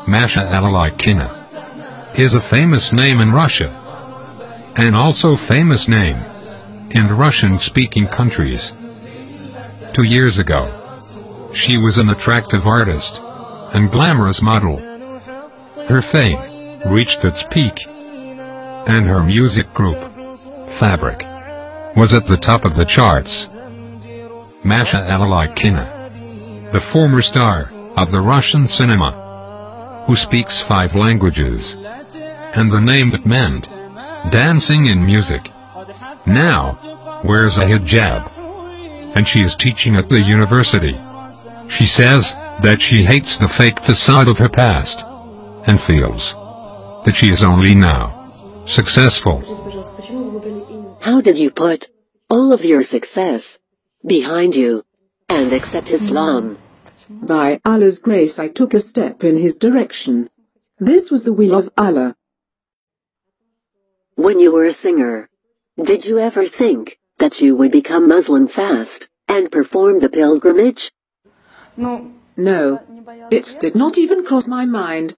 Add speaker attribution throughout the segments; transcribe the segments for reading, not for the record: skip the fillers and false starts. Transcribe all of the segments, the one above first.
Speaker 1: Masha Elola is a famous name in Russia, and also famous name in Russian-speaking countries. 2 years ago, she was an attractive artist and glamorous model. Her fame reached its peak, and her music group, Fabric, was at the top of the charts. Masha Elola, the former star of the Russian cinema, who speaks 5 languages, and the name that meant dancing in music, now wears a hijab, and she is teaching at the university. She says that she hates the fake facade of her past, and feels that she is only now successful.
Speaker 2: How did you put all of your success behind you and accept Islam?
Speaker 3: By Allah's grace, I took a step in his direction. This was the will of Allah.
Speaker 2: When you were a singer, did you ever think that you would become Muslim fast and perform the pilgrimage?
Speaker 3: No, it did not even cross my mind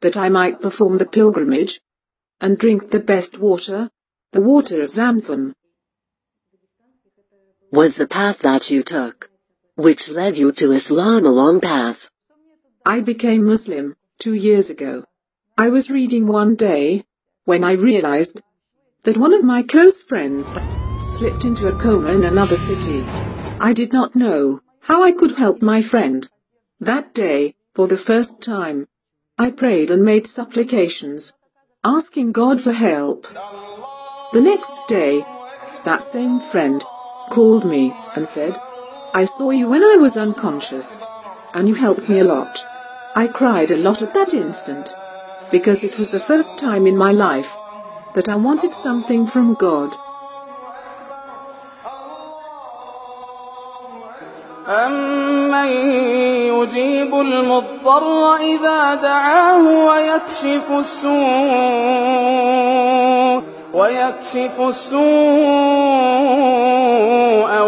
Speaker 3: that I might perform the pilgrimage and drink the best water, the water of Zamzam.
Speaker 2: Was the path that you took, which led you to Islam, a long path?
Speaker 3: I became Muslim 2 years ago. I was reading one day when I realized that one of my close friends slipped into a coma in another city. I did not know how I could help my friend. That day, for the first time, I prayed and made supplications, asking God for help. The next day, that same friend called me and said, "I saw you when I was unconscious, and you helped me a lot." I cried a lot at that instant, because it was the first time in my life that I wanted something from God.
Speaker 4: أَمَّن يُجِيبُ الْمُضْطَرَّ إِذَا دَعَاهُ وَيَكْشِفُ السُّوءَ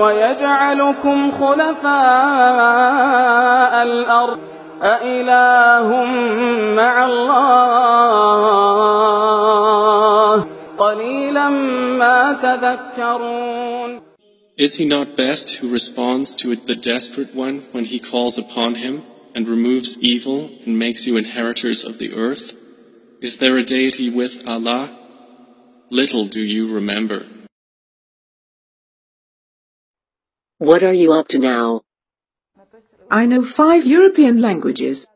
Speaker 4: وَيَجْعَلُكُمْ خُلَفَاءَ الْأَرْضِ أَإِلَٰهٌ مَّعَ اللَّهِ قَلِيلًا مَّا تَذَكَّرُونَ.
Speaker 5: Is he not best who responds to the desperate one when he calls upon him, and removes evil and makes you inheritors of the earth? Is there a deity with Allah? Little do you remember.
Speaker 2: What are you up to now?
Speaker 3: I know 5 European languages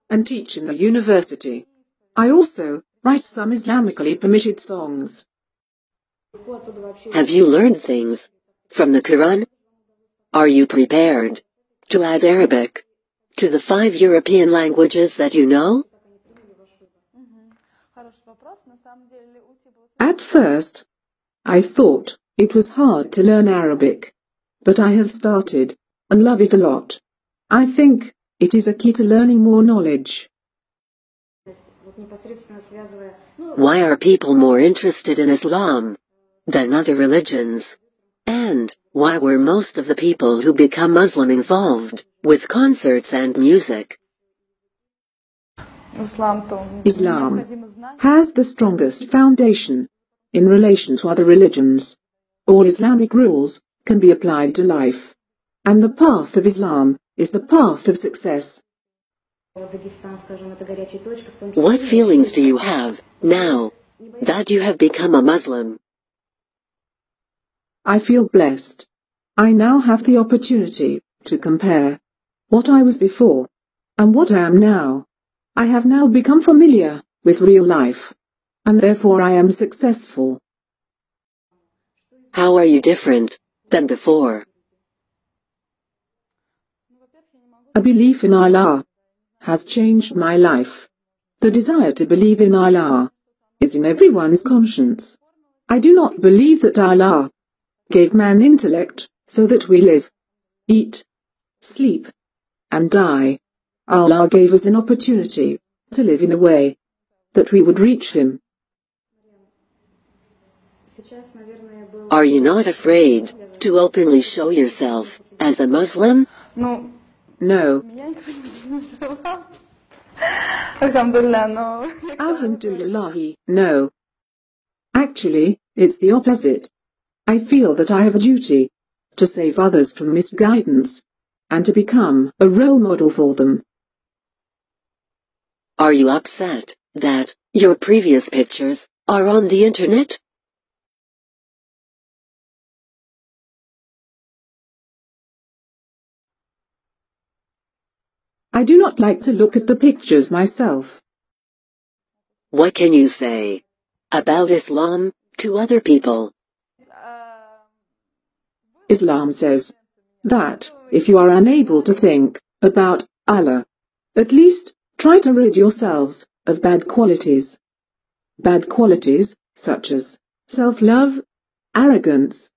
Speaker 3: and teach in the university. I also write some Islamically permitted songs.
Speaker 2: Have you learned things from the Quran? Are you prepared to add Arabic to the 5 European languages that you know?
Speaker 3: At first, I thought it was hard to learn Arabic, but I have started and love it a lot. I think it is a key to learning more knowledge.
Speaker 2: Why are people more interested in Islam than other religions? And why were most of the people who become Muslim involved with concerts and music?
Speaker 3: Islam has the strongest foundation in relation to other religions. All Islamic rules can be applied to life, and the path of Islam is the path of success.
Speaker 2: What feelings do you have now that you have become a Muslim?
Speaker 3: I feel blessed. I now have the opportunity to compare what I was before and what I am now. I have now become familiar with real life, and therefore I am successful.
Speaker 2: How are you different than before?
Speaker 3: A belief in Allah has changed my life. The desire to believe in Allah is in everyone's conscience. I do not believe that Allah gave man intellect so that we live, eat, sleep, and die. Allah gave us an opportunity to live in a way that we would reach Him.
Speaker 2: Are you not afraid to openly show yourself as a Muslim?
Speaker 3: No.
Speaker 6: Alhamdulillah, no.
Speaker 3: Alhamdulillah, no. Actually, it's the opposite. I feel that I have a duty to save others from misguidance and to become a role model for them.
Speaker 2: Are you upset that your previous pictures are on the internet?
Speaker 3: I do not like to look at the pictures myself.
Speaker 2: What can you say about Islam to other people?
Speaker 3: Islam says that if you are unable to think about Allah, at least try to rid yourselves of bad qualities. Bad qualities such as self-love, arrogance,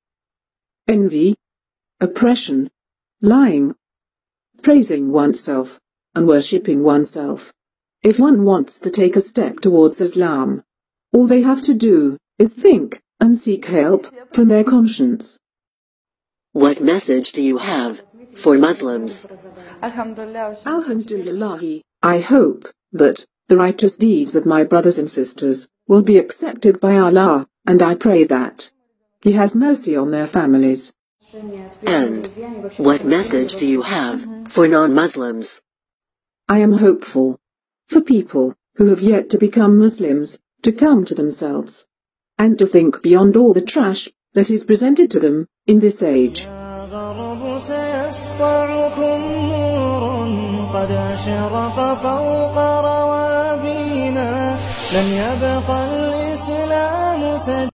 Speaker 3: envy, oppression, lying, praising oneself, and worshipping oneself. If one wants to take a step towards Islam, all they have to do is think and seek help from their conscience.
Speaker 2: What message do you have for Muslims?
Speaker 3: Alhamdulillah, I hope that the righteous deeds of my brothers and sisters will be accepted by Allah, and I pray that He has mercy on their families.
Speaker 2: And what message do you have for non-Muslims?
Speaker 3: I am hopeful for people who have yet to become Muslims to come to themselves and to think beyond all the trash that is presented to them in this age.
Speaker 7: قد أشرق فوق روابينا لم يبق الإسلام